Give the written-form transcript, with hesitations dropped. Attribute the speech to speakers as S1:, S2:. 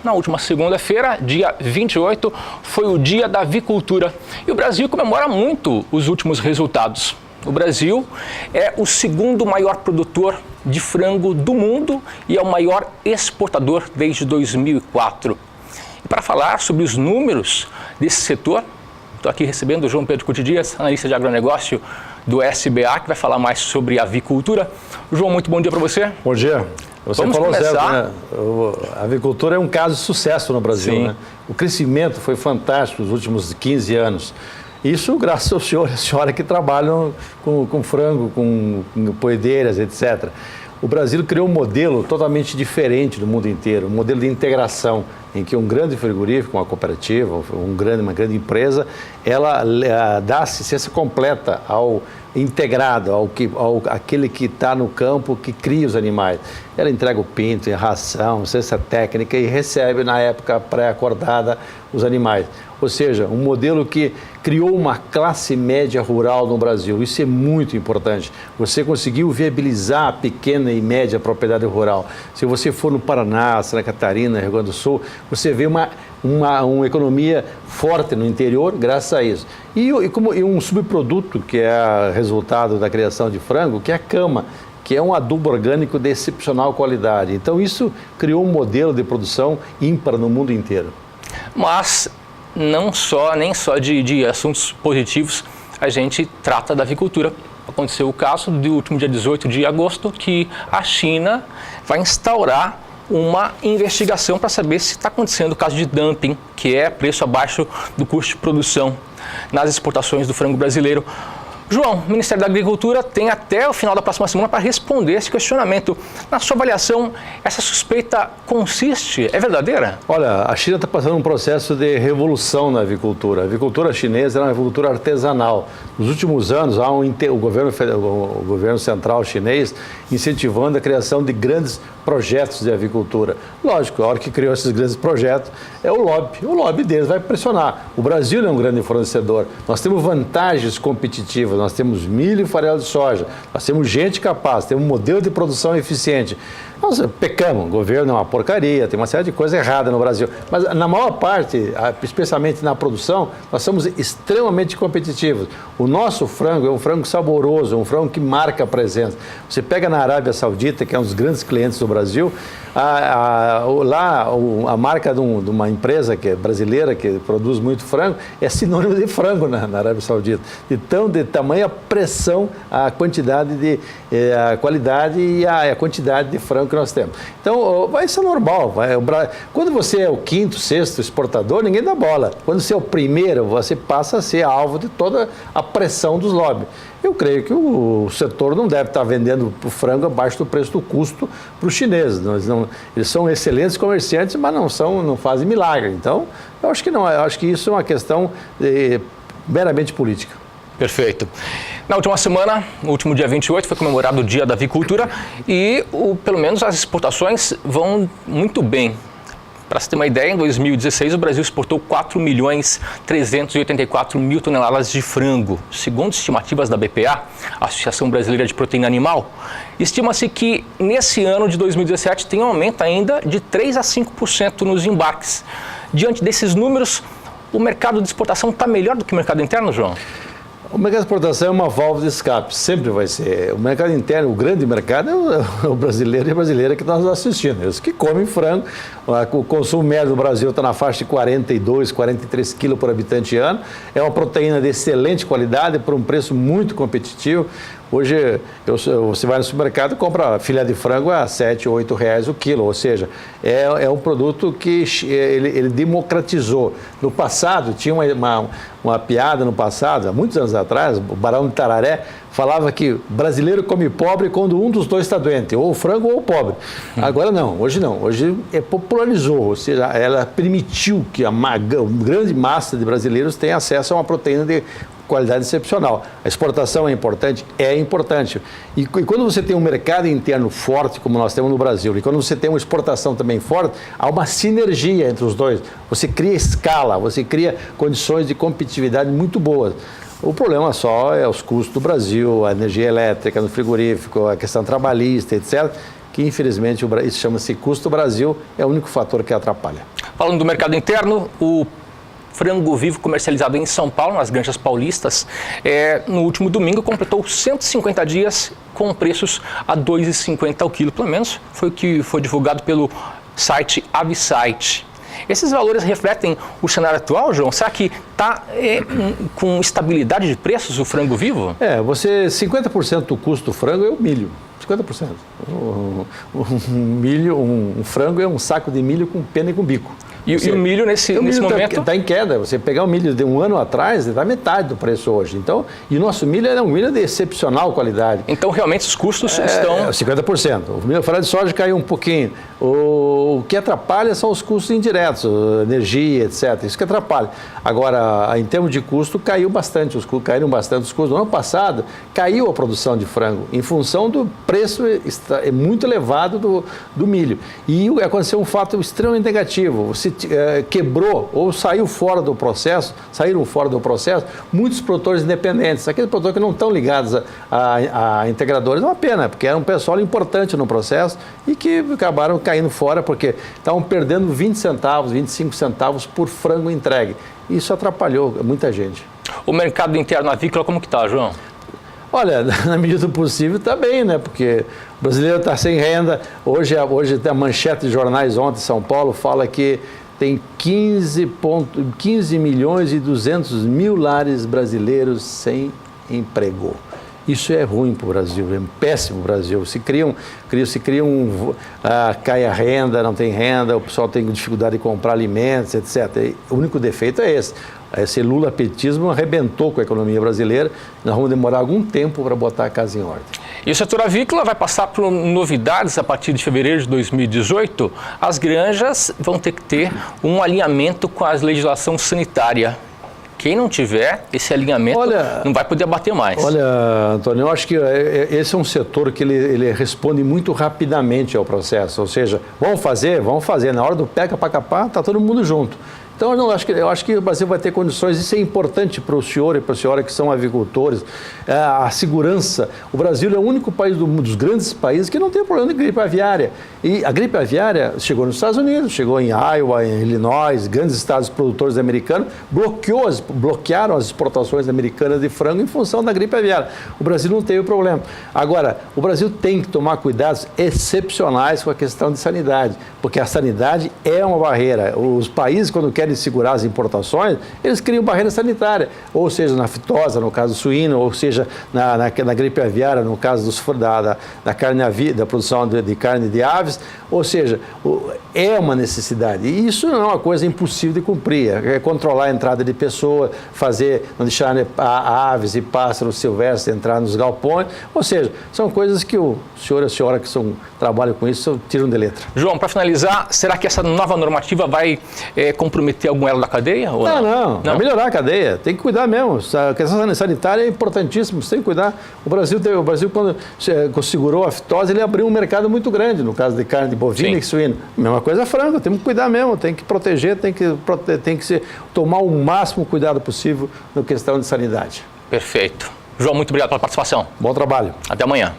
S1: Na última segunda-feira, dia 28, foi o Dia da Avicultura e o Brasil comemora muito os últimos resultados. O Brasil é o segundo maior produtor de frango do mundo e é o maior exportador desde 2004. E para falar sobre os números desse setor, estou aqui recebendo o João Pedro Couto Dias, analista de agronegócio do SBA, que vai falar mais sobre avicultura. João, muito bom dia para você.
S2: Bom dia. Você
S1: Vamos
S2: falou
S1: começar.
S2: certo, né? A avicultura é um caso de sucesso no Brasil, né? O crescimento foi fantástico nos últimos 15 anos. Isso graças ao senhor e à senhora que trabalham com frango, com poedeiras, etc. O Brasil criou um modelo totalmente diferente do mundo inteiro, um modelo de integração, em que um grande frigorífico, uma cooperativa, uma grande empresa, ela dá assistência completa ao integrado, aquele que está no campo, que cria os animais. Ela entrega o pinto, a ração, cesta técnica e recebe, na época pré-acordada, os animais. Ou seja, um modelo que criou uma classe média rural no Brasil. Isso é muito importante. Você conseguiu viabilizar a pequena e média propriedade rural. Se você for no Paraná, Santa Catarina, Rio Grande do Sul, você vê uma economia forte no interior graças a isso. E um subproduto que é resultado da criação de frango, que é a cama, que é um adubo orgânico de excepcional qualidade. Então isso criou um modelo de produção ímpar no mundo inteiro.
S1: Mas nem só de assuntos positivos a gente trata da avicultura. Aconteceu o caso do último dia 18 de agosto, que a China vai instaurar uma investigação para saber se está acontecendo o caso de dumping, que é preço abaixo do custo de produção nas exportações do frango brasileiro. João, o Ministério da Agricultura tem até o final da próxima semana para responder esse questionamento. Na sua avaliação, essa suspeita consiste? É verdadeira?
S2: Olha, a China está passando um processo de revolução na avicultura. A avicultura chinesa é uma avicultura artesanal. Nos últimos anos, há o governo central chinês incentivando a criação de grandes projetos de avicultura. Lógico, a hora que criou esses grandes projetos é o lobby. O lobby deles vai pressionar. O Brasil é um grande fornecedor. Nós temos vantagens competitivas. Nós temos milho e farelo de soja. Nós temos gente capaz. Temos um modelo de produção eficiente. Nós pecamos. O governo é uma porcaria. Tem uma série de coisas erradas no Brasil. Mas na maior parte, especialmente na produção, nós somos extremamente competitivos. O nosso frango é um frango saboroso, um frango que marca a presença. Você pega na Arábia Saudita, que é um dos grandes clientes do Brasil, lá a marca de uma empresa que é brasileira, que produz muito frango, é sinônimo de frango na Arábia Saudita. De tamanha pressão, a quantidade a qualidade e a quantidade de frango que nós temos. Então, vai ser normal. Quando você é o quinto, sexto exportador, ninguém dá bola. Quando você é o primeiro, você passa a ser alvo de toda a pressão dos lobbies. Eu creio que o setor não deve estar vendendo o frango abaixo do preço do custo para os chineses. Eles são excelentes comerciantes, mas não fazem milagre. Então, eu acho que não. Eu acho que isso é uma questão meramente política.
S1: Perfeito. Na última semana, no último dia 28, foi comemorado o Dia da Avicultura e, pelo menos, as exportações vão muito bem. Para você ter uma ideia, em 2016 o Brasil exportou 4.384.000 toneladas de frango. Segundo estimativas da BPA, a Associação Brasileira de Proteína Animal, estima-se que nesse ano de 2017 tem um aumento ainda de 3 a 5% nos embarques. Diante desses números, o mercado de exportação está melhor do que o mercado interno, João?
S2: O mercado de exportação é uma válvula de escape, sempre vai ser. O mercado interno, o grande mercado é o brasileiro e a brasileira que nós estamos assistindo. Eles que comem frango. O consumo médio do Brasil está na faixa de 42, 43 quilos por habitante ano. É uma proteína de excelente qualidade, por um preço muito competitivo. Hoje, você vai no supermercado e compra filé de frango a R$ 7, R$ 8 o quilo. Ou seja, é um produto que ele democratizou. No passado, tinha uma piada no passado, há muitos anos atrás, o Barão de Tararé falava que brasileiro come pobre quando um dos dois está doente, ou o frango ou o pobre. Agora não. Hoje popularizou, ou seja, ela permitiu que a grande massa de brasileiros tenha acesso a uma proteína de qualidade excepcional. A exportação é importante? É importante. E quando você tem um mercado interno forte, como nós temos no Brasil, e quando você tem uma exportação também forte, há uma sinergia entre os dois. Você cria escala, você cria condições de competitividade muito boas. O problema só é os custos do Brasil, a energia elétrica no frigorífico, a questão trabalhista, etc., que infelizmente isso chama-se custo Brasil, é o único fator que atrapalha.
S1: Falando do mercado interno, o frango vivo comercializado em São Paulo, nas granjas paulistas, no último domingo completou 150 dias com preços a R$ 2,50 ao quilo, pelo menos foi o que foi divulgado pelo site Avisite. Esses valores refletem o cenário atual, João? Será que está com estabilidade de preços o frango vivo?
S2: 50% do custo do frango é o milho. 50%. Um frango é um saco de milho com pena e com bico.
S1: E o milho nesse momento?
S2: Está em queda. Você pegar o milho de um ano atrás, está metade do preço hoje. Então, e o nosso milho é um milho de excepcional qualidade.
S1: Então, realmente, os custos estão...
S2: 50%. O milho farelo de soja caiu um pouquinho. O que atrapalha são os custos indiretos, energia, etc. Isso que atrapalha. Agora, em termos de custo, caíram bastante os custos. No ano passado, caiu a produção de frango, em função do preço muito elevado do milho. E aconteceu um fato extremamente negativo. Você quebrou ou saíram fora do processo muitos produtores independentes, aqueles produtores que não estão ligados a integradores. É uma pena, porque era um pessoal importante no processo e que acabaram caindo fora porque estavam perdendo 20 centavos, 25 centavos por frango entregue. Isso atrapalhou muita gente.
S1: O mercado interno avícola, como que está, João?
S2: Olha, na medida do possível está bem, né? Porque o brasileiro está sem renda. Hoje tem a manchete de jornais ontem em São Paulo, fala que tem 15 milhões e 200 mil lares brasileiros sem emprego. Isso é ruim para o Brasil, é péssimo para o Brasil. Cai a renda, não tem renda, o pessoal tem dificuldade de comprar alimentos, etc. O único defeito é esse. Esse lulapetismo arrebentou com a economia brasileira. Nós vamos demorar algum tempo para botar a casa em ordem.
S1: E o setor avícola vai passar por novidades a partir de fevereiro de 2018. As granjas vão ter que ter um alinhamento com a legislação sanitária. Quem não tiver esse alinhamento não vai poder abater mais.
S2: Olha, Antônio, eu acho que esse é um setor que ele responde muito rapidamente ao processo. Ou seja, vamos fazer. Na hora do pega para capar, está todo mundo junto. Então, eu acho que o Brasil vai ter condições, isso é importante para o senhor e para a senhora que são avicultores, a segurança. O Brasil é o único país dos grandes países que não tem problema de gripe aviária. E a gripe aviária chegou nos Estados Unidos, chegou em Iowa, em Illinois, grandes estados produtores americanos, bloquearam as exportações americanas de frango em função da gripe aviária. O Brasil não teve problema. Agora, o Brasil tem que tomar cuidados excepcionais com a questão de sanidade, porque a sanidade é uma barreira. Os países, quando querem segurar as importações, eles criam barreira sanitária, ou seja, na aftosa, no caso suíno, ou seja, na gripe aviária, no caso da carne da produção de carne de aves, ou seja, é uma necessidade. E isso não é uma coisa impossível de cumprir, é controlar a entrada de pessoas, não deixar aves e pássaros silvestres entrar nos galpões, ou seja, são coisas que o senhor e a senhora que trabalham com isso tiram de letra.
S1: João, para finalizar, será que essa nova normativa vai comprometer algum elo da cadeia? Ou
S2: não. Vai melhorar a cadeia. Tem que cuidar mesmo. A questão sanitária é importantíssima. Você tem que cuidar. O Brasil quando segurou a aftosa, ele abriu um mercado muito grande, no caso de carne de bovina e suína. Mesma coisa frango. Tem que cuidar mesmo. Tem que proteger, tem que tomar o máximo cuidado possível na questão de sanidade.
S1: Perfeito. João, muito obrigado pela participação.
S2: Bom trabalho.
S1: Até amanhã.